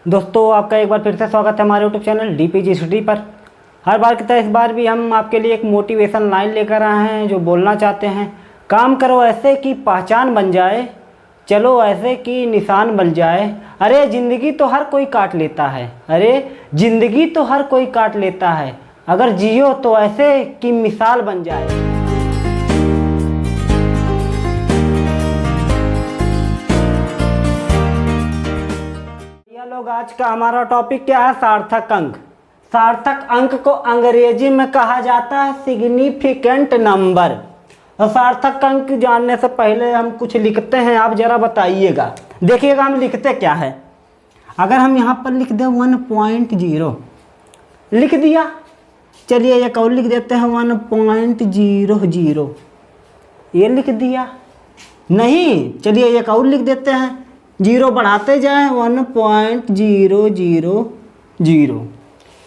दोस्तों, आपका एक बार फिर से स्वागत है हमारे यूट्यूब चैनल डीपीजी स्टडी पर। हर बार की तरह इस बार भी हम आपके लिए एक मोटिवेशन लाइन लेकर आए हैं जो बोलना चाहते हैं। काम करो ऐसे कि पहचान बन जाए, चलो ऐसे कि निशान बन जाए। अरे ज़िंदगी तो हर कोई काट लेता है, अरे ज़िंदगी तो हर कोई काट लेता है, अगर जियो तो ऐसे कि मिसाल बन जाए। लोग, आज का हमारा टॉपिक क्या है? सार्थक अंक। सार्थक अंक को अंग्रेजी में कहा जाता है सिग्निफिकेंट नंबर। और सार्थक अंक जानने से पहले हम कुछ लिखते हैं, आप जरा बताइएगा। देखिएगा हम लिखते क्या है। अगर हम यहाँ पर लिख दें 1.0 लिख दिया, चलिए एक और लिख देते हैं 1.00 ये लिख दिया। नहीं, चलिए एक और लिख देते हैं, जीरो बढ़ाते जाएं 1.000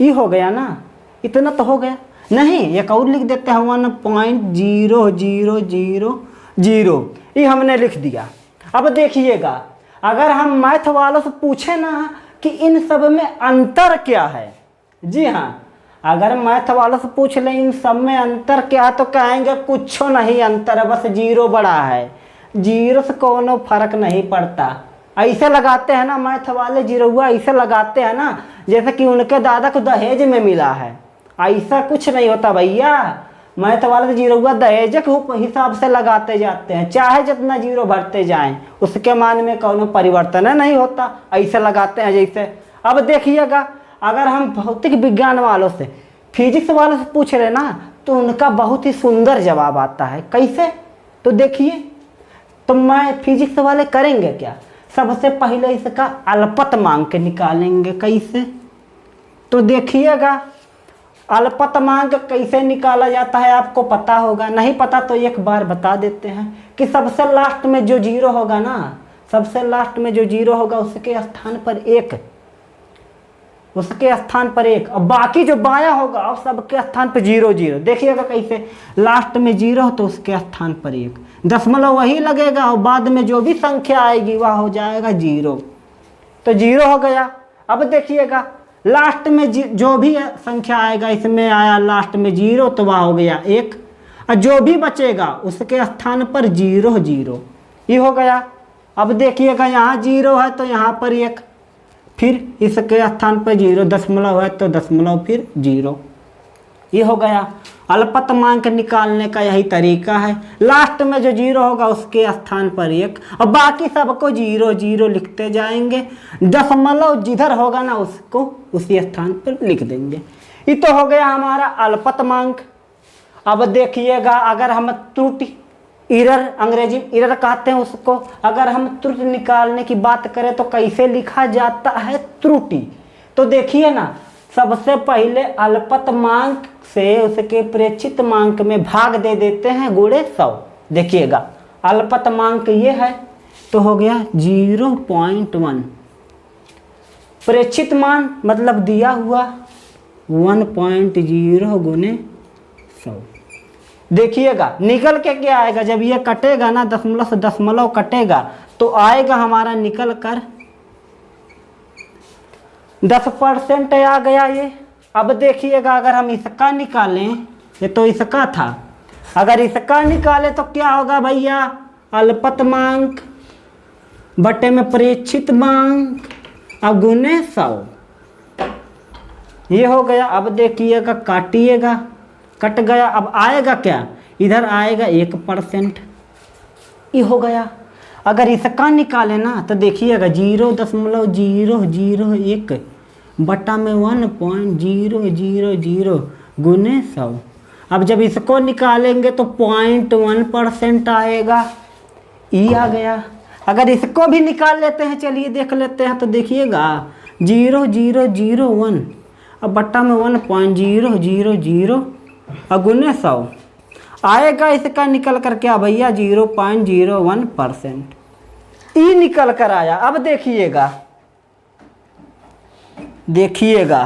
ये हो गया ना, इतना तो हो गया। नहीं, एक और लिख देते हैं 1.0000 ये हमने लिख दिया। अब देखिएगा, अगर हम मैथ वालों से पूछे ना कि इन सब में अंतर क्या है, जी हाँ, अगर मैथ वालों से पूछ लें इन सब में अंतर क्या है तो कहेंगे कुछ नहीं अंतर है, बस जीरो बड़ा है, जीरो से कोनो फर्क नहीं पड़ता। ऐसे लगाते हैं ना मैथ वाले, जीरोआ ऐसे लगाते हैं ना जैसे कि उनके दादा को दहेज में मिला है। ऐसा कुछ नहीं होता भैया, मैथ वाले तो जीरोआ दहेज के हिसाब से लगाते जाते हैं, चाहे जितना जीरो भरते जाएं उसके मान में कोनो परिवर्तन नहीं होता, ऐसे लगाते हैं जैसे। अब देखिएगा, अगर हम भौतिक विज्ञान वालों से, फिजिक्स वालों से पूछ रहे ना तो उनका बहुत ही सुंदर जवाब आता है। कैसे? तो देखिए, तो मैं फिजिक्स वाले करेंगे क्या, सबसे पहले इसका अल्पतमांक के निकालेंगे। कैसे? तो देखिएगा, अल्पतमांक कैसे निकाला जाता है आपको पता होगा, नहीं पता तो एक बार बता देते हैं कि सबसे लास्ट में जो जीरो होगा ना, सबसे लास्ट में जो जीरो होगा उसके स्थान पर एक, उसके स्थान पर एक, और बाकी जो बाया होगा और सबके स्थान पर 0 0। देखिएगा कैसे, लास्ट में 0 तो उसके स्थान पर एक, दशमलव वही लगेगा और बाद में जो भी संख्या आएगी वह हो जाएगा 0, तो 0 हो गया। अब देखिएगा, लास्ट में जो भी संख्या आएगा, इसमें आया लास्ट में 0 तो वह हो गया 1, और जो भी बचेगा उसके स्थान पर 0 0 ये हो गया। अब देखिएगा, यहाँ 0 है तो यहाँ पर 1, फिर इसके स्थान पर 0, दशमलव है तो दशमलव फिर 0 ये हो गया। अल्पतमांक निकालने का यही तरीका है, लास्ट में जो 0 होगा उसके स्थान पर 1 और बाकी सबको 0 0 लिखते जाएंगे, दशमलव जिधर होगा ना उसको उसी स्थान पर लिख देंगे। ये तो हो गया हमारा अल्पतमांक। अब देखिएगा, अगर हम त्रुटि, इरर, अंग्रेजी में इरर कहते हैं उसको, अगर हम त्रुटि निकालने की बात करें तो कैसे लिखा जाता है त्रुटि? तो देखिए ना, सबसे पहले अल्पतमांक से उसके प्रेक्षित मांक में भाग दे देते हैं गुणे 100। देखिएगा, अल्पतमांक ये है तो हो गया 0.1, प्रेक्षित मान मतलब दिया हुआ 1.0 गुणे 100। देखिएगा निकल के क्या आएगा, जब ये कटेगा ना, दशमलव से दशमलव कटेगा तो आएगा हमारा निकल कर 10% आ गया ये। अब देखिएगा, अगर हम इसका निकालें, ये तो इसका था, अगर इसका निकाले तो क्या होगा भैया, अल्पतमांक बटे में प्रेक्षित मांक अब गुने 100 ये हो गया। अब देखिएगा, काटिएगा, कट गया, अब आएगा क्या, इधर आएगा 1% ये हो गया। अगर इसका निकाले ना तो देखिएगा 0.001 बटा में 1.000 गुने 100। अब जब इसको निकालेंगे तो 0.1% आएगा, ई आ गया। अगर इसको भी निकाल लेते हैं, चलिए देख लेते हैं, तो देखिएगा 0.001 अब बटा में 1.000 और गुने 100 आएगा। इसका निकल कर क्या भैया, 0.01% ई निकल कर आया। अब देखिएगा,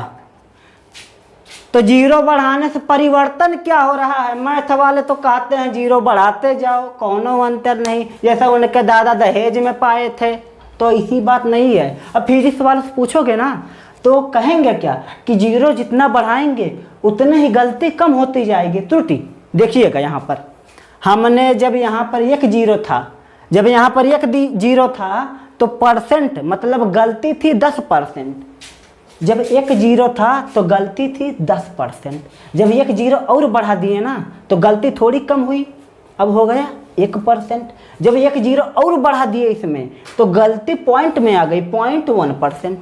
तो 0 बढ़ाने से परिवर्तन क्या हो रहा है, मैथ वाले तो कहते हैं 0 बढ़ाते जाओ, कोनो अंतर नहीं, जैसा उनके दादा दहेज में पाए थे तो ऐसी बात नहीं है। अब फिजिक्स वाले से पूछोगे ना तो कहेंगे क्या कि जीरो जितना बढ़ाएंगे उतने ही गलती कम होती जाएगी, त्रुटि। देखिएगा यहाँ पर हमने जब यहाँ पर एक जीरो था, जब यहाँ पर एक जीरो था तो परसेंट मतलब गलती थी 10%। जब एक जीरो था तो गलती थी 10%। जब एक जीरो और बढ़ा दिए ना तो गलती थोड़ी कम हुई, अब हो गया 1%। जब एक जीरो और बढ़ा दिए इसमें तो गलती पॉइंट में आ गई 0.1%।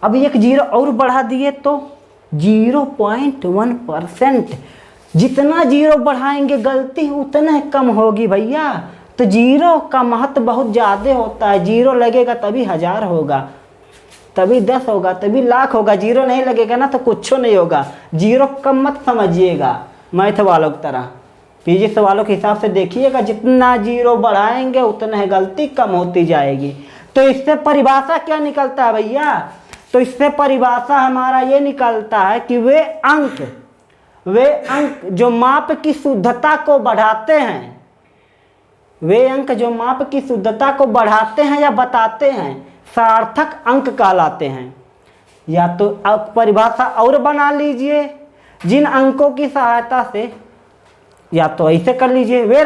अब एक जीरो और बढ़ा दिए तो 0.1%। जितना जीरो बढ़ाएंगे गलती उतना ही कम होगी भैया। तो जीरो का महत्व बहुत ज़्यादा होता है। जीरो लगेगा तभी 1000 होगा, तभी 10 होगा, तभी लाख होगा। जीरो नहीं लगेगा ना तो कुछ नहीं होगा। जीरो कम मत समझिएगा मैथ वालों की तरह, फिजिक्स वालों के हिसाब से देखिएगा। जितना जीरो बढ़ाएंगे उतना ही गलती कम होती जाएगी। तो इससे परिभाषा क्या निकलता है भैया? तो इससे परिभाषा हमारा ये निकलता है कि वे अंक जो माप की शुद्धता को बढ़ाते हैं, वे अंक जो माप की शुद्धता को बढ़ाते हैं या बताते हैं सार्थक अंक कहलाते हैं। या तो आप परिभाषा और बना लीजिए, जिन अंकों की सहायता से, या तो ऐसे कर लीजिए, वे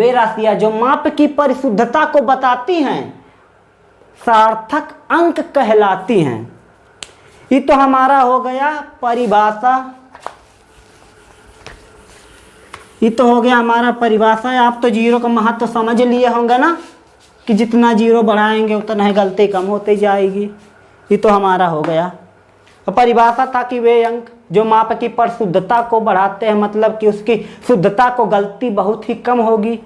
राशियाँ जो माप की परिशुद्धता को बताती हैं सार्थक अंक कहलाती हैं। ये तो हमारा हो गया परिभाषा, ये तो हो गया हमारा परिभाषा। आप तो जीरो का महत्व तो समझ लिए होंगे ना कि जितना जीरो बढ़ाएंगे उतना ही गलती कम होती जाएगी। ये तो हमारा हो गया परिभाषा था कि वे अंक जो माप की परिशुद्धता को बढ़ाते हैं, मतलब कि उसकी शुद्धता को गलती बहुत ही कम होगी,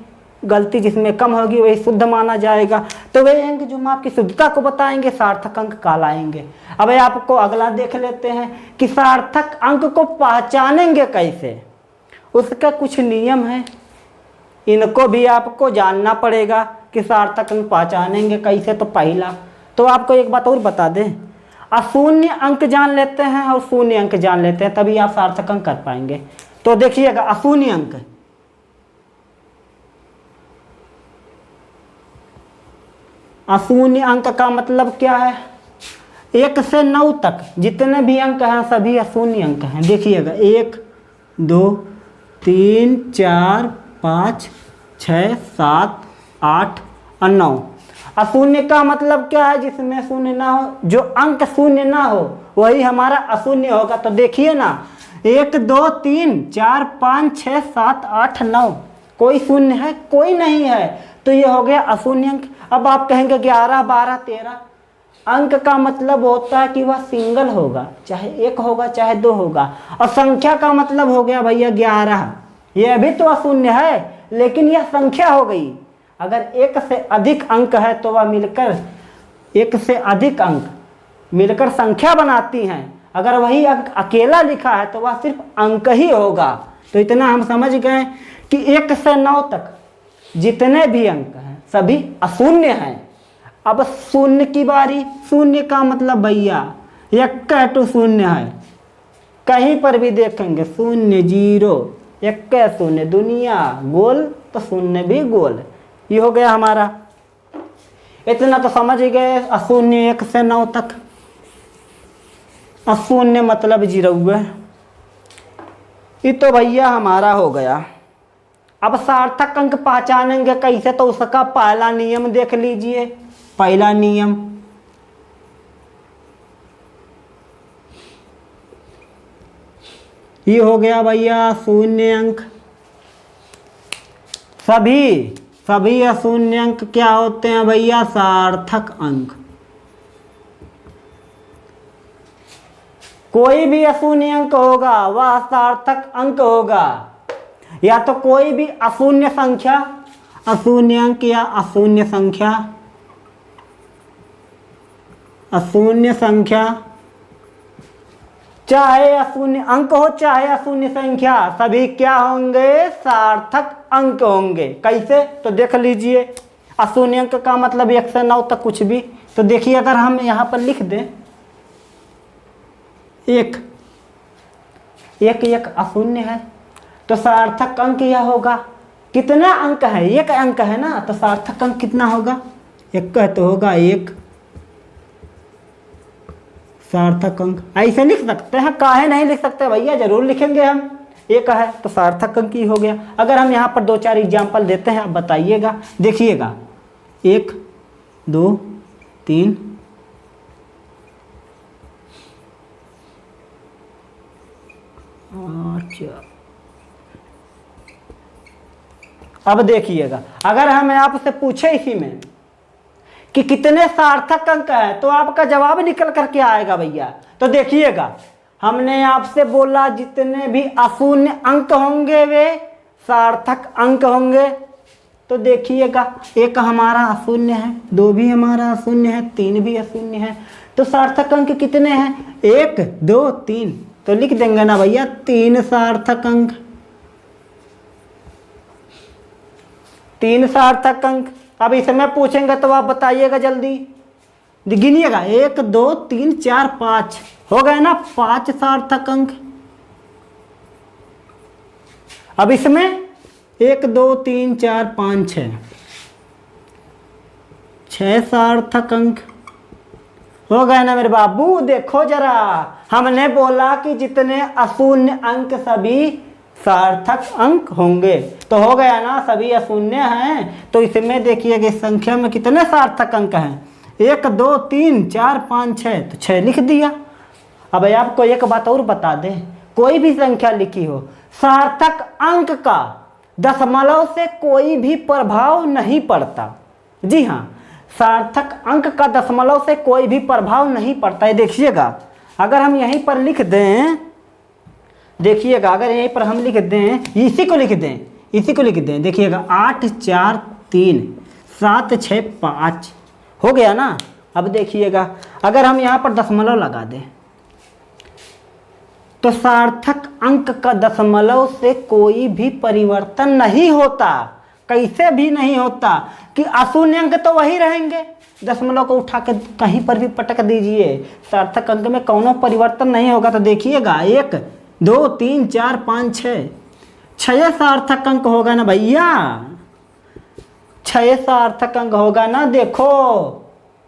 गलती जिसमें कम होगी वही शुद्ध माना जाएगा। तो वे अंक जो माप की शुद्धता को बताएंगे सार्थक अंक कहलाएंगे। अब आपको अगला देख लेते हैं कि सार्थक अंक को पहचानेंगे कैसे, उसका कुछ नियम है, इनको भी आपको जानना पड़ेगा कि सार्थक अंक पहचानेंगे कैसे। तो पहला तो आपको एक बात और बता दें, अशून्य अंक जान लेते हैं और शून्य अंक जान लेते हैं, तभी आप सार्थक अंक कर पाएंगे। तो देखिएगा अशून्य अंक, अशून्य अंक का मतलब क्या है? 1 से 9 तक जितने भी अंक हैं सभी अशून्य अंक हैं। देखिएगा 1 2 3 4 5 6 7 8 और 9। अशून्य का मतलब क्या है? जिसमें शून्य ना हो, जो अंक शून्य ना हो वही हमारा अशून्य होगा। तो देखिए ना 1 2 3 4 5 6 7 8 9, कोई शून्य है? कोई नहीं है। तो ये हो गया अशून्य अंक। अब आप कहेंगे 11 12 13, अंक का मतलब होता है कि वह सिंगल होगा, चाहे 1 होगा चाहे 2 होगा। और संख्या का मतलब हो गया भैया 11, यह भी तो अशून्य है लेकिन यह संख्या हो गई। अगर 1 से अधिक अंक है तो वह मिलकर 1 से अधिक अंक मिलकर संख्या बनाती हैं। अगर वही अंक अकेला लिखा है तो वह सिर्फ अंक ही होगा। तो इतना हम समझ गए कि 1 से 9 तक जितने भी अंक हैं सभी अशून्य हैं। अब शून्य की बारी। शून्य का मतलब भैया 1 तो शून्य है, कहीं पर भी देखेंगे शून्य, 0 1 शून्य, दुनिया गोल तो शून्य भी गोल। ये हो गया हमारा। इतना तो समझ गए अशून्य 1 से 9 तक। अशून्य मतलब 0। ये तो भैया हमारा हो गया। अब सार्थक अंक पहचानेंगे कैसे? तो उसका पहला नियम देख लीजिए। पहला नियम, ये हो गया भैया शून्य अंक। सभी अशून्य अंक क्या होते हैं भैया? सार्थक अंक। कोई भी अशून्य अंक होगा वह सार्थक अंक होगा। या तो कोई भी अशून्य संख्या, अशून्य अंक या अशून्य संख्या, अशून्य संख्या, चाहे अशून्य अंक हो चाहे अशून्य संख्या, सभी क्या होंगे? सार्थक अंक होंगे। कैसे? तो देख लीजिए। अशून्य अंक का मतलब 1 से 9 तक कुछ भी। तो देखिए अगर हम यहाँ पर लिख दें 1 1 अशून्य है तो सार्थक अंक यह होगा। कितना अंक है? 1 अंक है ना, तो सार्थक अंक कितना होगा? इक्का तो होगा एक सार्थक अंक। ऐसे लिख सकते हैं, काहे नहीं लिख सकते भैया, जरूर लिखेंगे हम। एक है तो सार्थक अंक ही हो गया। अगर हम यहाँ पर 2-4 एग्जाम्पल देते हैं, आप बताइएगा। देखिएगा 1 2 3 4। अब देखिएगा, अगर हम आपसे पूछे इसी में कि कितने सार्थक अंक है, तो आपका जवाब निकल करके आएगा भैया। तो देखिएगा, हमने आपसे बोला जितने भी अशून्य अंक होंगे वे सार्थक अंक होंगे। तो देखिएगा, एक हमारा अशून्य है, 2 भी हमारा अशून्य है, 3 भी अशून्य है। तो सार्थक अंक कितने हैं? 1 2 3। तो लिख देंगे ना भैया 3 सार्थक अंक, 3 सार्थक अंक। अब इसमें पूछेंगे तो आप बताइएगा जल्दी, गिनिएगा। 1 2 3 4 5 हो गए ना, 5 सार्थक अंक। अब इसमें 1 2 3 4 5 6 सार्थक अंक हो गए ना मेरे बाबू। देखो जरा, हमने बोला कि जितने अशून्य अंक सभी सार्थक अंक होंगे, तो हो गया ना, सभी अशून्य हैं। तो इसमें देखिएगा इस संख्या में कितने सार्थक अंक हैं? 1 2 3 4 5 6, तो 6 लिख दिया। अब आपको एक बात और बता दें, कोई भी संख्या लिखी हो, सार्थक अंक का दशमलव से कोई भी प्रभाव नहीं पड़ता। जी हाँ, सार्थक अंक का दशमलव से कोई भी प्रभाव नहीं पड़ता है। देखिएगा, अगर हम यहीं पर लिख दें, देखिएगा अगर यहीं पर हम लिख दें, इसी को लिख दें, इसी को लिख दें, देखिएगा 8 4 3 7 6 5 हो गया ना। अब देखिएगा, अगर हम यहाँ पर दशमलव लगा दें, तो सार्थक अंक का दशमलव से कोई भी परिवर्तन नहीं होता, कैसे भी नहीं होता, कि अशून्य अंक तो वही रहेंगे। दशमलव को उठा के कहीं पर भी पटक दीजिए, सार्थक अंक में कोनो परिवर्तन नहीं होगा। तो देखिएगा 1 2 3 4 5 6 सार्थक अंक होगा ना भैया, 6 सार्थक अंक होगा ना। देखो,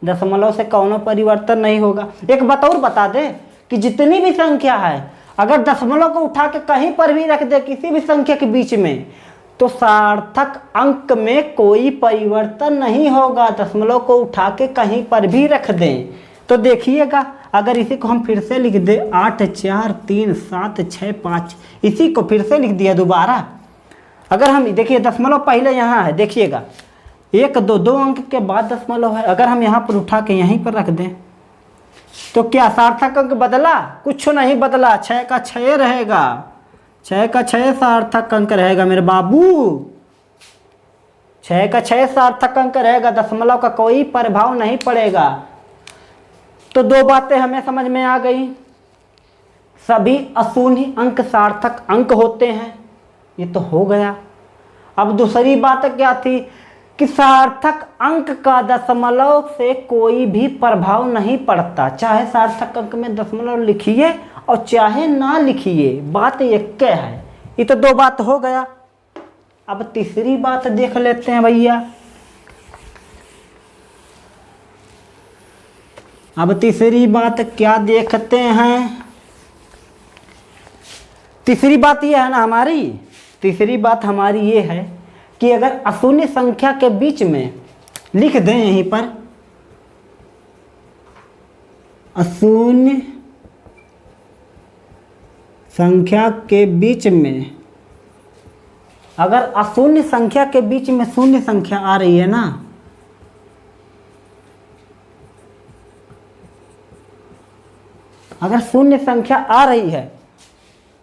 दशमलव से कोनो परिवर्तन नहीं होगा। एक बात और बता दें कि जितनी भी संख्या है, अगर दशमलव को उठा के कहीं पर भी रख दे किसी भी संख्या के बीच में, तो सार्थक अंक में कोई परिवर्तन नहीं होगा। दशमलव को उठा के कहीं पर भी रख दें। तो देखिएगा, अगर इसी को हम फिर से लिख दें 8 4 3 7 6 5, इसी को फिर से लिख दिया दोबारा। अगर हम देखिए, दशमलव पहले यहाँ है, देखिएगा 1 2 2 अंक के बाद दशमलव है। अगर हम यहाँ पर उठा के यहीं पर रख दें, तो क्या सार्थक अंक बदला? कुछ नहीं बदला, 6 का 6 रहेगा, 6 का 6 सार्थक अंक रहेगा मेरे बाबू, 6 का 6 सार्थक अंक रहेगा, दशमलव का कोई प्रभाव नहीं पड़ेगा। तो 2 बातें हमें समझ में आ गई, सभी अशून्य अंक सार्थक अंक होते हैं, ये तो हो गया। अब दूसरी बात क्या थी कि सार्थक अंक का दशमलव से कोई भी प्रभाव नहीं पड़ता, चाहे सार्थक अंक में दशमलव लिखिए और चाहे ना लिखिए, बात एक है। ये तो 2 बात हो गया। अब तीसरी बात देख लेते हैं भैया। अब तीसरी बात क्या देखते हैं? तीसरी बात ये है ना हमारी, तीसरी बात हमारी ये है कि अगर अशून्य संख्या के बीच में लिख दें, यहीं पर अशून्य संख्या के बीच में, अगर अशून्य संख्या के बीच में शून्य संख्या आ रही है ना, अगर शून्य संख्या आ रही है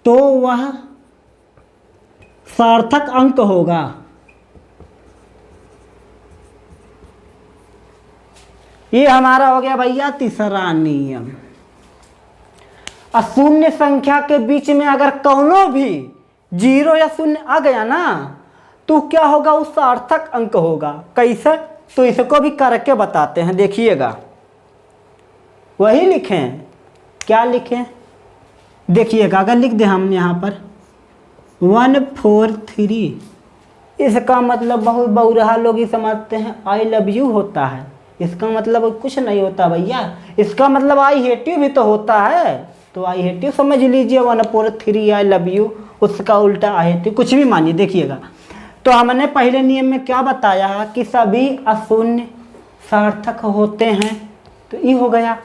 तो वह सार्थक अंक होगा। ये हमारा हो गया भैया तीसरा नियम। अशून्य संख्या के बीच में अगर कौनो भी 0 या 0 आ गया ना, तो क्या होगा? उस सार्थक अंक होगा। कैसे? तो इसको भी करके बताते हैं, देखिएगा। वही लिखें, क्या लिखें? देखिएगा, अगर लिख दें हम यहाँ पर 143, इसका मतलब बहुत बहुरहा लोग ही समझते हैं आई लव यू होता है। इसका मतलब कुछ नहीं होता भैया, इसका मतलब आई हेट यू भी तो होता है। तो आई हेट यू समझ लीजिए, 1/3 आई लव यू, उसका उल्टा आई हेट यू, कुछ भी मानिए। देखिएगा, तो हमने पहले नियम में क्या बताया कि सभी अशून्य सार्थक होते हैं, तो ये हो गया।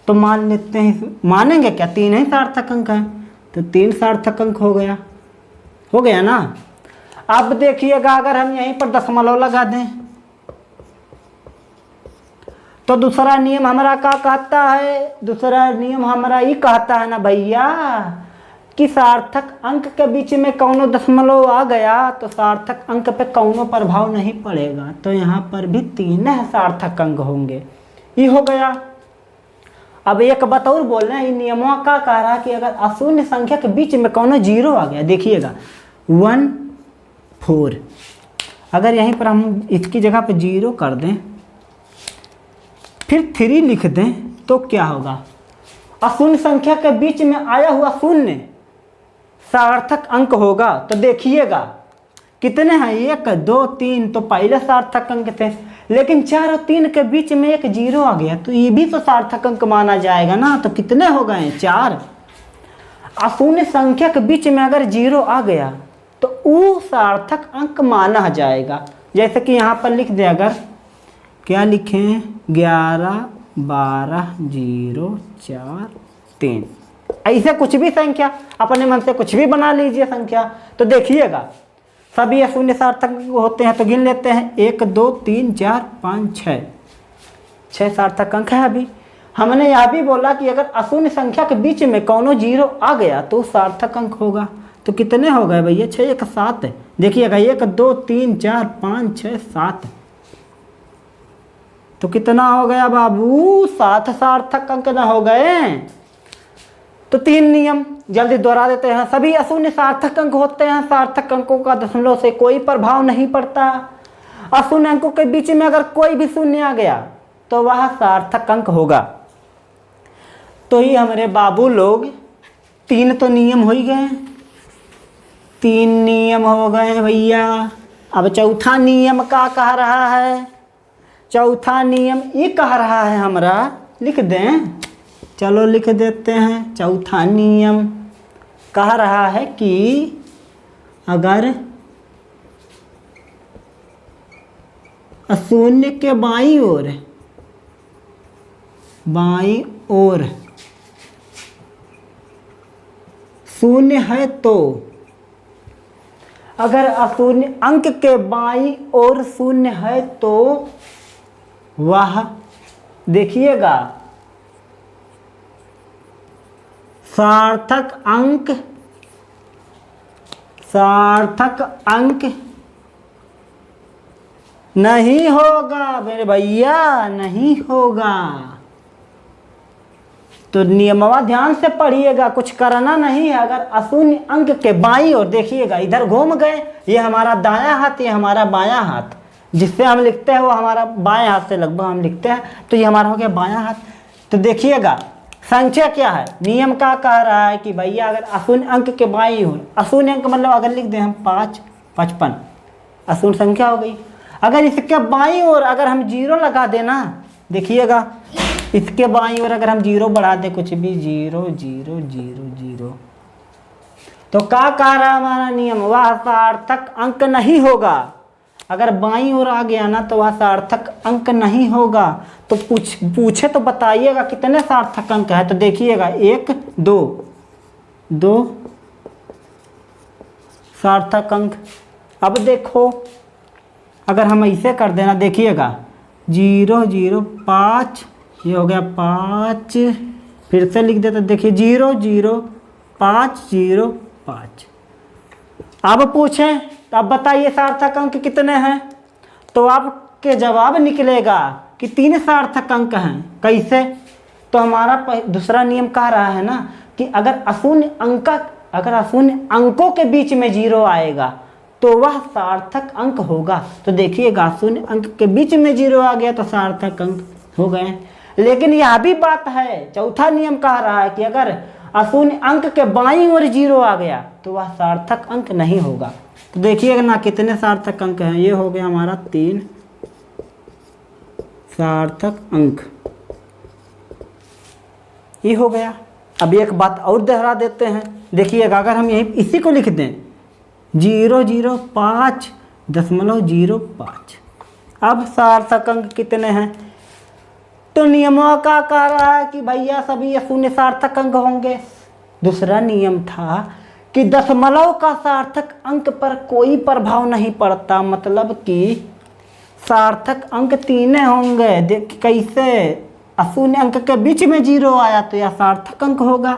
तो मान लेते हैं, मानेंगे क्या, 3 ही सार्थक अंक हैं, तो 3 सार्थक अंक हो गया ना। अब देखिएगा, अगर हम यहीं पर दशमलव लगा दें तो दूसरा नियम हमारा क्या कहता है, दूसरा नियम हमारा ये कहता है ना भैया कि सार्थक अंक के बीच में कौनो दशमलव आ गया तो सार्थक अंक पे कौनो प्रभाव नहीं पड़ेगा, तो यहाँ पर भी 3 सार्थक अंक होंगे। ये हो गया। अब एक बात और बोल रहे हैं, इन नियमों का कह रहा है कि अगर अशून्य संख्या के बीच में कौनो 0 आ गया, देखिएगा 1 4, अगर यहीं पर हम इसकी जगह पे 0 कर दें फिर 3 लिख दें तो क्या होगा, अशून्य संख्या के बीच में आया हुआ शून्य सार्थक अंक होगा। तो देखिएगा कितने हैं, 1 2 3, तो पहले सार्थक अंक थे, लेकिन 4 और 3 के बीच में एक 0 आ गया, तो ये भी तो सार्थक अंक माना जाएगा ना। तो कितने हो गए, 4। अशून्य संख्या के बीच में अगर 0 आ गया तो वो सार्थक अंक माना जाएगा। जैसे कि यहाँ पर लिख दे, अगर क्या लिखें, 11 12 0 4 3, ऐसे कुछ भी संख्या अपने मन से कुछ भी बना लीजिए संख्या। तो देखिएगा सभी अशून्य सार्थक होते हैं, तो गिन लेते हैं, 1 2 3 4 5 6 सार्थक अंक है। अभी हमने यह भी बोला कि अगर अशून्य संख्या के बीच में कौनो 0 आ गया तो सार्थक अंक होगा। तो कितने हो गए भैया, 6 1 7। देखिएगा 1 2 3 4 5 6 7, तो कितना हो गया बाबू, 7 सार्थक अंक न हो गए। तो 3 नियम जल्दी दोहरा देते हैं। सभी अशून्य सार्थक अंक होते हैं, सार्थक अंकों का दशमलव से कोई प्रभाव नहीं पड़ता। अशून्य अंकों के बीच में अगर कोई भी शून्य आ गया तो वह सार्थक अंक होगा। तो ही हमारे बाबू लोग 3 तो नियम हो ही गए, 3 नियम हो गए भैया। अब चौथा नियम क्या कह रहा है, चौथा नियम ये कह रहा है हमारा, लिख दें, चलो लिख देते हैं। चौथा नियम कह रहा है कि अगर शून्य के बाईं ओर शून्य है तो, अगर अशून्य अंक के बाईं ओर शून्य है तो वह, देखिएगा, सार्थक अंक नहीं होगा मेरे भैया, नहीं होगा। तो नियमवा ध्यान से पढ़िएगा, कुछ करना नहीं है। अगर अशून्य अंक के बाईं ओर, देखिएगा इधर घूम गए, ये हमारा दायां हाथ, ये हमारा बायां हाथ, जिससे हम लिखते हैं वो हमारा बाएं हाथ से लगभग हम लिखते हैं, तो ये हमारा हो गया बायां हाथ। तो देखिएगा संख्या क्या है, नियम क्या कह रहा है कि भैया अगर अशून्य अंक के बाईं ओर, अशून्य अंक मतलब अगर लिख दें हम 5 55, अशून्य संख्या हो गई। अगर इसके बाईं ओर अगर हम 0 लगा देना, देखिएगा इसके बाईं ओर अगर हम 0 बढ़ा दें, कुछ भी 0 0 0 0, तो क्या कह रहा है हमारा नियम, वह सार्थक अंक नहीं होगा। अगर बाईं ओर आ गया ना तो वह सार्थक अंक नहीं होगा। तो पूछे तो बताइएगा कितने सार्थक अंक है। तो देखिएगा 1 2 सार्थक अंक। अब देखो अगर हम ऐसे कर देना, देखिएगा 0 0 5, ये हो गया 5, फिर से लिख देते, देखिए 0 0 5 0 5। अब पूछें तो अब बताइए सार्थक अंक कितने हैं, तो आपके जवाब निकलेगा कि 3 सार्थक अंक हैं। कैसे, तो हमारा दूसरा नियम कह रहा है ना कि अगर अशून्य अंकों के बीच में 0 आएगा तो वह सार्थक अंक होगा। तो देखिएगा अशून्य अंक के बीच में 0 आ गया तो सार्थक अंक हो गए। लेकिन यह भी बात है, चौथा नियम कह रहा है कि अगर अशून्य अंक के बाईं ओर 0 आ गया तो वह सार्थक अंक नहीं होगा। तो देखिएगा ना कितने सार्थक अंक हैं, ये हो गया हमारा 3 सार्थक अंक, ये हो गया। अब एक बात और दोहरा देते हैं, देखिएगा अगर हम यही इसी को लिख दें 005.05, अब सार्थक अंक कितने हैं? तो नियमों का कह रहा है कि भैया सभी ये शून्य सार्थक अंक होंगे। दूसरा नियम था कि दशमलव का सार्थक अंक पर कोई प्रभाव नहीं पड़ता, मतलब कि सार्थक अंक 3 होंगे। देख कैसे, अशून्य अंक के बीच में 0 आया तो यह सार्थक अंक होगा।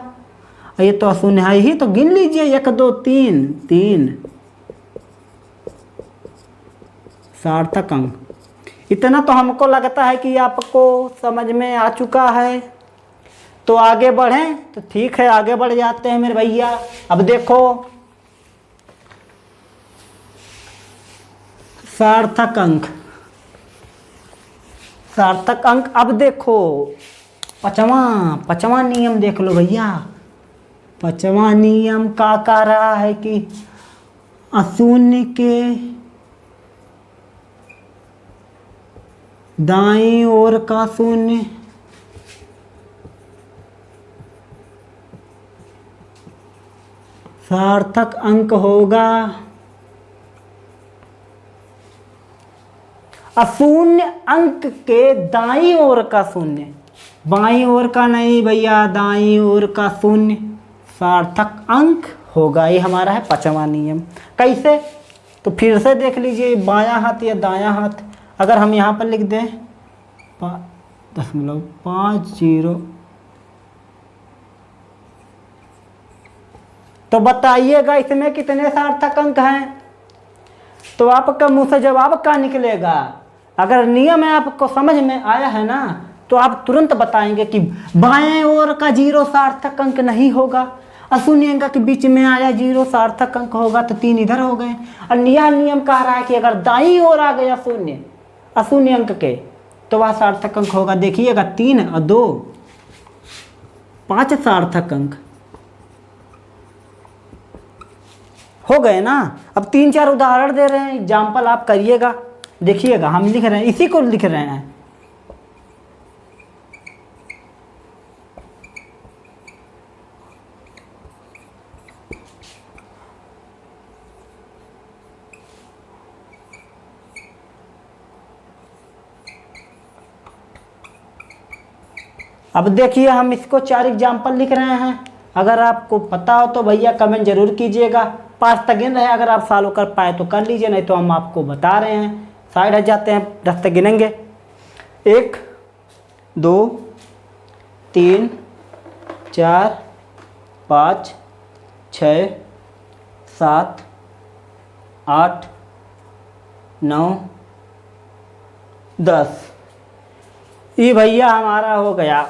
ये तो अशून्य है ही, तो गिन लीजिए 1 2 3 3 सार्थक अंक। इतना तो हमको लगता है कि आपको समझ में आ चुका है। तो आगे बढ़ें, तो ठीक है आगे बढ़ जाते हैं मेरे भैया। अब देखो सार्थक अंक, सार्थक अंक। अब देखो पांचवा नियम देख लो भैया। पांचवा नियम का कह रहा है कि अशून्य के दाईं ओर का शून्य सार्थक अंक होगा। अशून्य अंक के दाईं ओर का शून्य, बाईं ओर का नहीं भैया, दाईं ओर का शून्य सार्थक अंक होगा। ये हमारा है पांचवा नियम। कैसे? तो फिर से देख लीजिए, बायां हाथ या दायां हाथ अगर हम यहाँ पर लिख दें 0.50, तो बताइएगा इसमें कितने सार्थक अंक हैं? तो आपका मुंह से जवाब क्या निकलेगा? अगर नियम है आपको समझ में आया है ना, तो आप तुरंत बताएंगे कि बाएं ओर का 0 सार्थक अंक नहीं होगा, अशून्य अंक के बीच में आया 0 सार्थक अंक होगा, तो 3 इधर हो गए। और यह नियम कह रहा है कि अगर दाईं ओर आ गया शून्य अशून्य अंक के, तो वह सार्थक अंक होगा। देखिएगा 3 और 2 5 सार्थक अंक हो गए ना। अब 3-4 उदाहरण दे रहे हैं, एग्जाम्पल आप करिएगा। देखिएगा हम लिख रहे हैं, इसी को लिख रहे हैं। अब देखिए हम इसको 4 एग्जाम्पल लिख रहे हैं। अगर आपको पता हो तो भैया कमेंट जरूर कीजिएगा। 5 तक गिन रहे हैं, अगर आप फॉलो कर पाए तो कर लीजिए, नहीं तो हम आपको बता रहे हैं। साइड हट जाते हैं, 10 तक गिनेंगे। 1 2 3 4 5 6 7 8 9 10। ये भैया हमारा हो गया,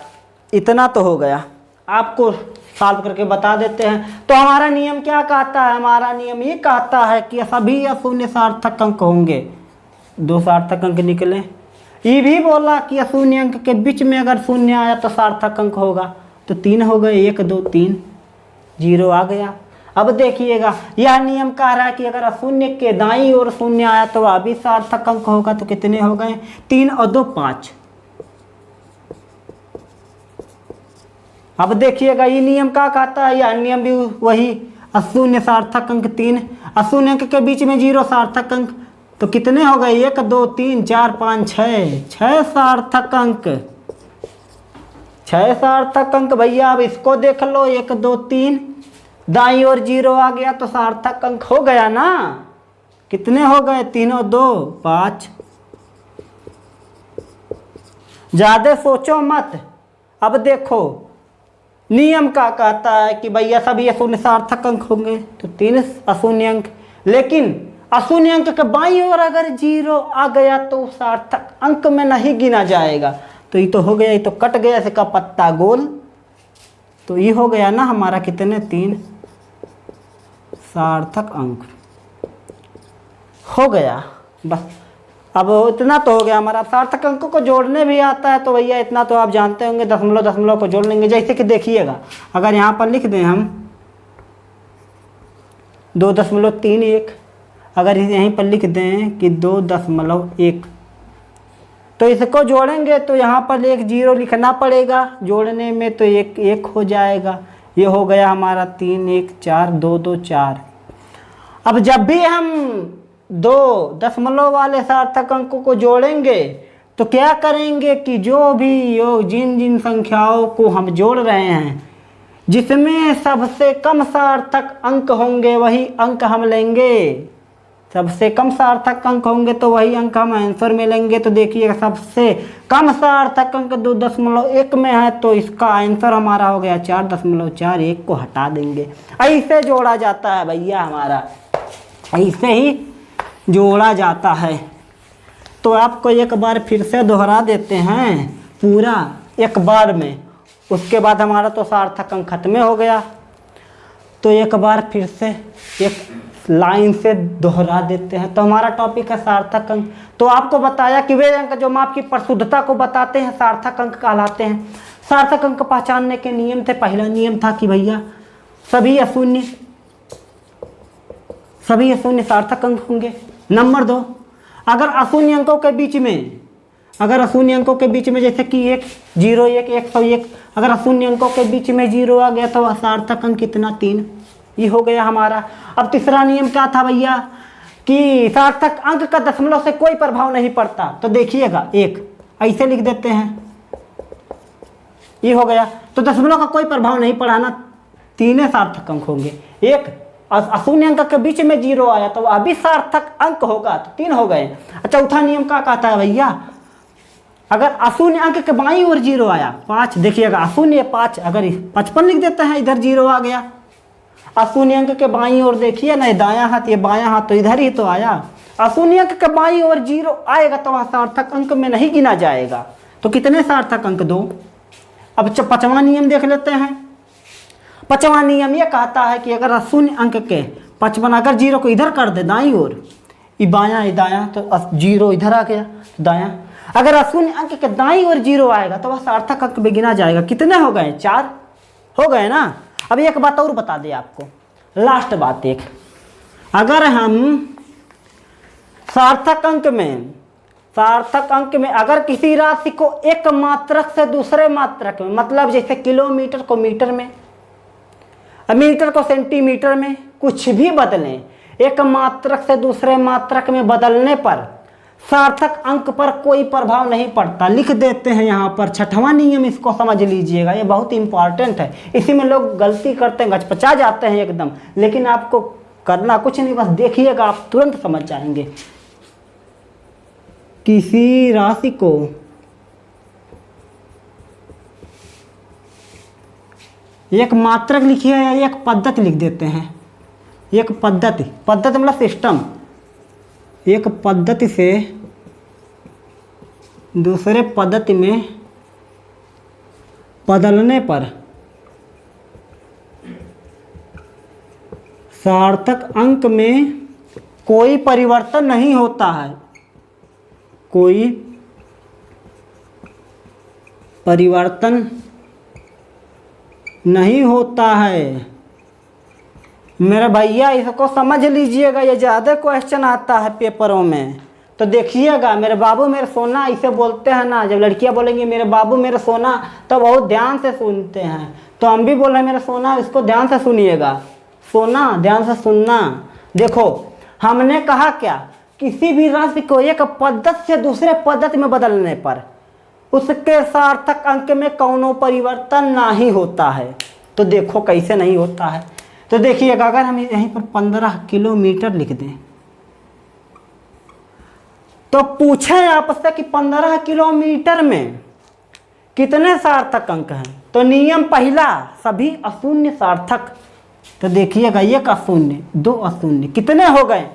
इतना तो हो गया। आपको सॉल्व करके बता देते हैं। तो हमारा नियम क्या कहता है? हमारा नियम ये कहता है कि सभी अशून्य सार्थक अंक होंगे। 2 सार्थक अंक निकले। ये भी बोला कि अशून्य अंक के बीच में अगर शून्य आया तो सार्थक अंक होगा, तो 3 हो गए। 1 2 3 0 आ गया। अब देखिएगा यह नियम कह रहा है कि अगर अशून्य के दाईं ओर शून्य आया तो वह भी सार्थक अंक होगा। तो कितने हो गए? 3 और 2 5। अब देखिएगा ये नियम क्या कहता है? यह नियम भी वही, अशून्य सार्थक अंक 3, अशून्य अंक के बीच में 0 सार्थक अंक। तो कितने हो गए? 1 2 3 4 5 6 सार्थक अंक। 6 सार्थक अंक भैया। अब इसको देख लो, 1 2 3 दाईं ओर 0 आ गया तो सार्थक अंक हो गया ना। कितने हो गए? 3 और 2 5। ज्यादा सोचो मत। अब देखो नियम का कहता है कि भैया सभी अशून्य सार्थक अंक होंगे, तो 3 अशून्य अंक। लेकिन अशून्य अंक के बाईं ओर अगर 0 आ गया तो सार्थक अंक में नहीं गिना जाएगा। तो ये तो हो गया, ये तो कट गया इसका पत्ता गोल। तो ये हो गया ना हमारा कितने? 3 सार्थक अंक हो गया। बस अब इतना तो हो गया हमारा। सार्थक अंकों को जोड़ने भी आता है, तो भैया इतना तो आप जानते होंगे, दशमलव दशमलव को जोड़ लेंगे। जैसे कि देखिएगा अगर यहाँ पर लिख दें हम 2.31, अगर यहीं पर लिख दें कि 2.1, तो इसको जोड़ेंगे तो यहाँ पर एक जीरो लिखना पड़ेगा, जोड़ने में तो एक एक हो जाएगा। ये हो गया हमारा 3 1 4 2 2 4। अब जब भी हम दो दशमलव वाले सार्थक अंकों को जोड़ेंगे तो क्या करेंगे कि जो भी योग जिन जिन संख्याओं को हम जोड़ रहे हैं जिसमें सबसे कम सार्थक अंक होंगे वही अंक हम लेंगे। सबसे कम सार्थक अंक होंगे तो वही अंक हम आंसर में लेंगे। तो देखिए सबसे कम सार्थक अंक 2.1 में है तो इसका आंसर हमारा हो गया 4.4, 1 को हटा देंगे। ऐसे जोड़ा जाता है भैया, हमारा ऐसे ही जोड़ा जाता है। तो आपको एक बार फिर से दोहरा देते हैं पूरा एक बार में, उसके बाद हमारा तो सार्थक अंक खत्म हो गया। तो एक बार फिर से एक लाइन से दोहरा देते हैं। तो हमारा टॉपिक है सार्थक अंक। तो आपको बताया कि वे अंक जो माप की परिशुद्धता को बताते हैं सार्थक अंक कहलाते हैं। सार्थक अंक पहचानने के नियम थे। पहला नियम था कि भैया सभी अशून्य सार्थक अंक होंगे। नंबर 2, अगर अशून्य अंकों के बीच में जैसे कि 1 0 1 101, अगर अशून्य अंकों के बीच में 0 आ गया तो सार्थक अंक कितना 3। ये हो गया हमारा। अब तीसरा नियम क्या था भैया कि सार्थक अंक का दशमलव से कोई प्रभाव नहीं पड़ता। तो देखिएगा 1 ऐसे लिख देते हैं, ये हो गया। तो दशमलव का कोई प्रभाव नहीं पड़ा ना, 3 सार्थक अंक होंगे। एक अशून्य अंक के बीच में 0 आया तो अभी सार्थक अंक होगा, तो 3 हो गए। चौथा नियम क्या कहता है भैया, अगर अशून्य अंक के बाईं ओर 0 आया 5, देखिएगा अशून्य 5, अगर 55 लिख देते हैं, इधर 0 आ गया। अशून्य अंक के बाईं ओर देखिए ना, दायां हाथ ये बायां हाथ तो इधर ही तो आया। अशून्य अंक के बाईं ओर 0 आएगा तो वह सार्थक अंक में नहीं गिना जाएगा। तो कितने सार्थक अंक 2। अब 5वां नियम देख लेते हैं। 5वां नियम ये कहता है कि अगर अशून्य अंक के 55, अगर 0 को इधर कर दे दाईं ओर, ये बायां ये दायां, तो 0 इधर आ गया दायां। अगर अशून्य अंक के दाईं ओर 0 आएगा तो वह सार्थक अंक में गिना जाएगा। कितने हो गए, 4 हो गए ना। अब एक बात और बता दें आपको, लास्ट बात एक, अगर हम सार्थक अंक में अगर किसी राशि को एक मात्रक से दूसरे मात्रक में, मतलब जैसे किलोमीटर को मीटर में, मीटर को सेंटीमीटर में, कुछ भी बदलें, एक मात्रक से दूसरे मात्रक में बदलने पर सार्थक अंक पर कोई प्रभाव नहीं पड़ता। लिख देते हैं यहाँ पर 6वां नियम, इसको समझ लीजिएगा, ये बहुत इंपॉर्टेंट है। इसी में लोग गलती करते हैं, गचपचा जाते हैं एकदम, लेकिन आपको करना कुछ नहीं, बस देखिएगा आप तुरंत समझ जाएंगे। किसी राशि को एक मात्रक लिखिए या एक पद्धति लिख देते हैं। एक पद्धति मतलब सिस्टम, एक पद्धति से दूसरे पद्धति में बदलने पर सार्थक अंक में कोई परिवर्तन नहीं होता है। कोई परिवर्तन नहीं होता है। मेरे भैया इसको समझ लीजिएगा, ये ज़्यादा क्वेश्चन आता है पेपरों में। तो देखिएगा, मेरे बाबू मेरे सोना ऐसे बोलते हैं ना, जब लड़कियां बोलेंगी मेरे बाबू मेरे सोना तो बहुत ध्यान से सुनते हैं। तो हम भी बोल रहे हैं मेरे सोना, इसको ध्यान से सुनिएगा। सोना ध्यान से सुनना। देखो हमने कहा क्या, किसी भी राशि को एक पद्धति से दूसरे पद्धति में बदलने पर उसके सार्थक अंक में कौनो परिवर्तन नहीं होता है। तो देखो कैसे नहीं होता है। तो देखिएगा, अगर हम यहीं पर 15 किलोमीटर लिख दें तो पूछे आपसे कि 15 किलोमीटर में कितने सार्थक अंक हैं। तो नियम पहला, सभी अशून्य सार्थक। तो देखिएगा, 1 अशून्य 2 अशून्य, कितने हो गए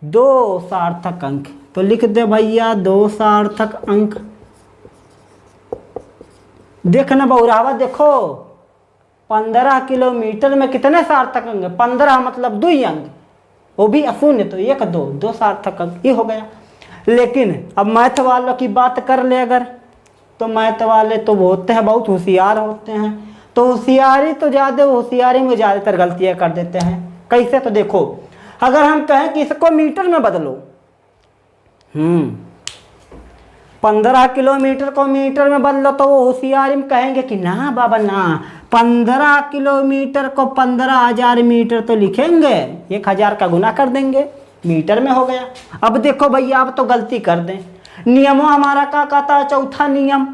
2 सार्थक अंक। तो लिख दे भैया 2 सार्थक अंक। देखना बहुरावा, देखो 15 किलोमीटर में कितने सार्थक अंक, 15 मतलब 2 अंक, वो भी अशून्य, तो 1 2 सार्थक अंक, ये हो गया। लेकिन अब मैथ वालों की बात कर ले अगर, तो मैथ वाले तो होते हैं बहुत होशियार होते हैं। तो होशियारी में ज़्यादातर गलतियाँ कर देते हैं। कैसे, तो देखो अगर हम कहें कि इसको मीटर में बदलो, 15 किलोमीटर को मीटर में बदलो तो वो होशियारी में कहेंगे कि ना बाबा ना, 15 किलोमीटर को 15,000 मीटर तो लिखेंगे, 1,000 का गुना कर देंगे, मीटर में हो गया। अब देखो भैया आप तो गलती कर दें, नियमों हमारा क्या कहता है, चौथा नियम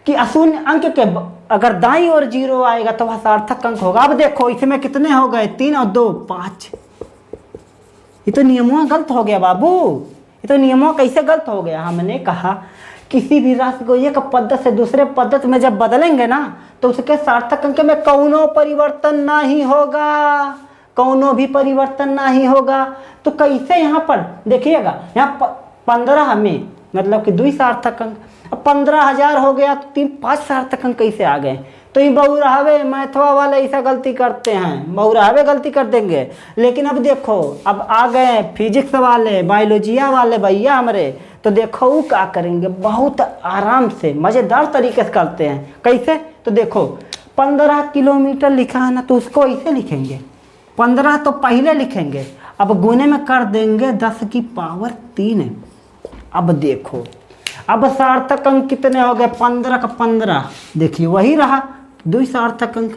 कि अशून्य अंक के अगर दाईं ओर 0 आएगा तो वह सार्थक अंक होगा। अब देखो इसमें कितने हो गए, 3 और 2 5। ये तो नियमों गलत हो गया बाबू, ये तो नियमों कैसे गलत हो गया। हमने कहा किसी भी राशि को एक पद्धति से दूसरे पद्धति में जब बदलेंगे ना तो उसके सार्थक अंक में कौनो परिवर्तन नहीं होगा, कौनो भी परिवर्तन नहीं होगा। तो कैसे यहाँ पर देखिएगा, यहाँ 15 में मतलब कि 2 सार्थक अंक, अब 15,000 हो गया तो 3-5 सार्थक अंक कैसे आ गए। तो ये बहुरावे मैथवा वाले ऐसा गलती करते हैं, बहुरावे गलती कर देंगे। लेकिन अब देखो अब आ गए फिजिक्स वाले, बायोलॉजिया वाले भैया हमारे, तो देखो वो क्या करेंगे, बहुत आराम से मज़ेदार तरीके से करते हैं। कैसे, तो देखो 15 किलोमीटर लिखा है ना तो उसको ऐसे लिखेंगे, 15 तो पहले लिखेंगे, अब गुने में कर देंगे 10 की पावर 3। अब देखो अब सार्थक अंक कितने हो गए, 15 का 15, देखिए वही रहा 2 सार्थक अंक।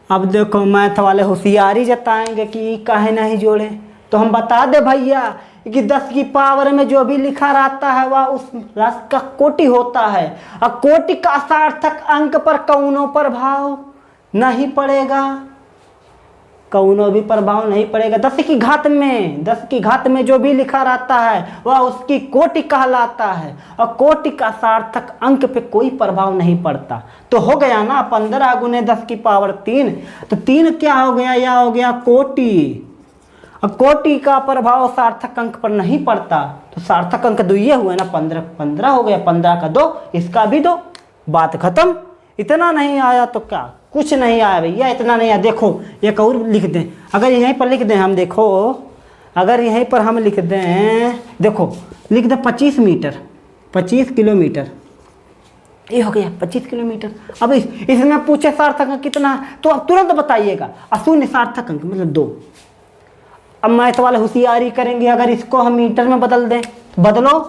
अब देखो मैथ वाले होशियारी जताएंगे कि काहे नहीं जोड़े, तो हम बता दे भैया कि 10 की पावर में जो भी लिखा रहता है वह उस राशि का कोटि होता है, और कोटि का सार्थक अंक पर कौनो प्रभाव नहीं पड़ेगा, कौनो भी प्रभाव नहीं पड़ेगा। 10 की घात में जो भी लिखा रहता है वह उसकी कोटि कहलाता है, और कोटि का सार्थक अंक पे कोई प्रभाव नहीं पड़ता। तो हो गया ना 15 गुने 10 की पावर 3, तो 3 क्या हो गया, यह हो गया कोटि। अब कोटि का प्रभाव सार्थक अंक पर नहीं पड़ता, तो सार्थक अंक 2 ये हुए ना, 15 हो गया, 15 का 2, इसका भी 2, बात खत्म। इतना नहीं आया तो क्या, कुछ नहीं आया भैया, इतना नहीं आया। देखो एक और लिख दें, अगर यहीं पर लिख दें हम, देखो अगर यहीं पर हम लिख दें, देखो लिख दें 25 मीटर, 25 किलोमीटर, ये हो गया 25 किलोमीटर। अब इसमें पूछे सार्थक अंक कितना है तो अब तुरंत बताइएगा, अशून्य सार्थक अंक मतलब 2। अब मैथ वाले होशियारी करेंगे, अगर इसको हम मीटर में बदल दें, बदलो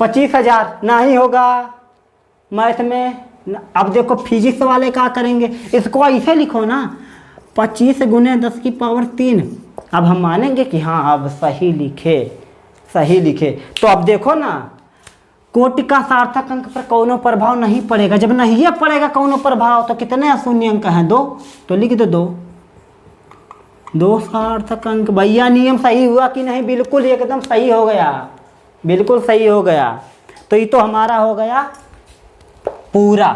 25,000 नहीं होगा मैथ में। अब देखो फिजिक्स वाले क्या करेंगे, इसको ऐसे लिखो ना, 25 गुने 10 की पावर 3। अब हम मानेंगे कि हाँ अब सही लिखे। तो अब देखो ना, कोटि का सार्थक अंक पर कौनो प्रभाव नहीं पड़ेगा, जब नहीं पड़ेगा कौनो प्रभाव तो कितने अशून्य अंक हैं, 2, तो लिख दो 2 सार्थक अंक। भैया नियम सही हुआ कि नहीं, बिल्कुल एकदम सही हो गया, बिल्कुल सही हो गया। तो ये तो हमारा हो गया पूरा,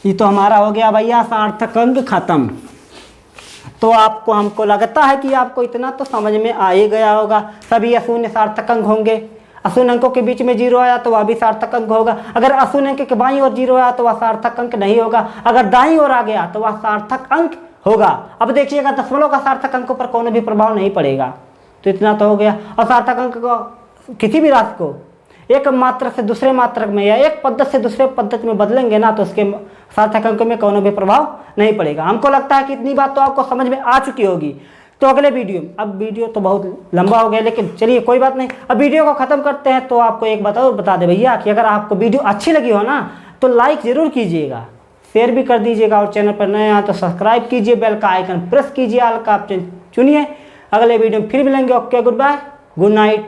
ये तो हमारा हो गया भैया सार्थक अंक खत्म। तो आपको, हमको लगता है कि आपको इतना तो समझ में आ ही गया होगा। सभी अशून्य सार्थक अंक होंगे, अशून्य अंकों के बीच में 0 आया तो वह भी सार्थक अंक होगा, अगर अशून्य अंक के बाईं ओर 0 आया तो वह सार्थक अंक नहीं होगा, अगर दाईं ओर आ गया तो वह सार्थक अंक होगा। अब देखिएगा दशमलव का सार्थक अंकों पर कोनो भी प्रभाव नहीं पड़ेगा, तो इतना तो हो गया। और सार्थक अंक को किसी भी राशि को एक मात्रक से दूसरे मात्रक में या एक पद्धति से दूसरे पद्धति में बदलेंगे ना तो उसके सार्थक अंक में कोनो भी प्रभाव नहीं पड़ेगा। हमको लगता है कि इतनी बात तो आपको समझ में आ चुकी होगी। तो अगले वीडियो, अब वीडियो तो बहुत लंबा हो गया लेकिन चलिए कोई बात नहीं, अब वीडियो को ख़त्म करते हैं। तो आपको एक बात और बता दे भैया कि अगर आपको वीडियो अच्छी लगी हो ना तो लाइक ज़रूर कीजिएगा, शेयर भी कर दीजिएगा, और चैनल पर नए आए तो सब्सक्राइब कीजिए, बेल का आइकन प्रेस कीजिए, ऑल का ऑप्शन चुनिए। अगले वीडियो में फिर मिलेंगे। Okay, goodbye, good night.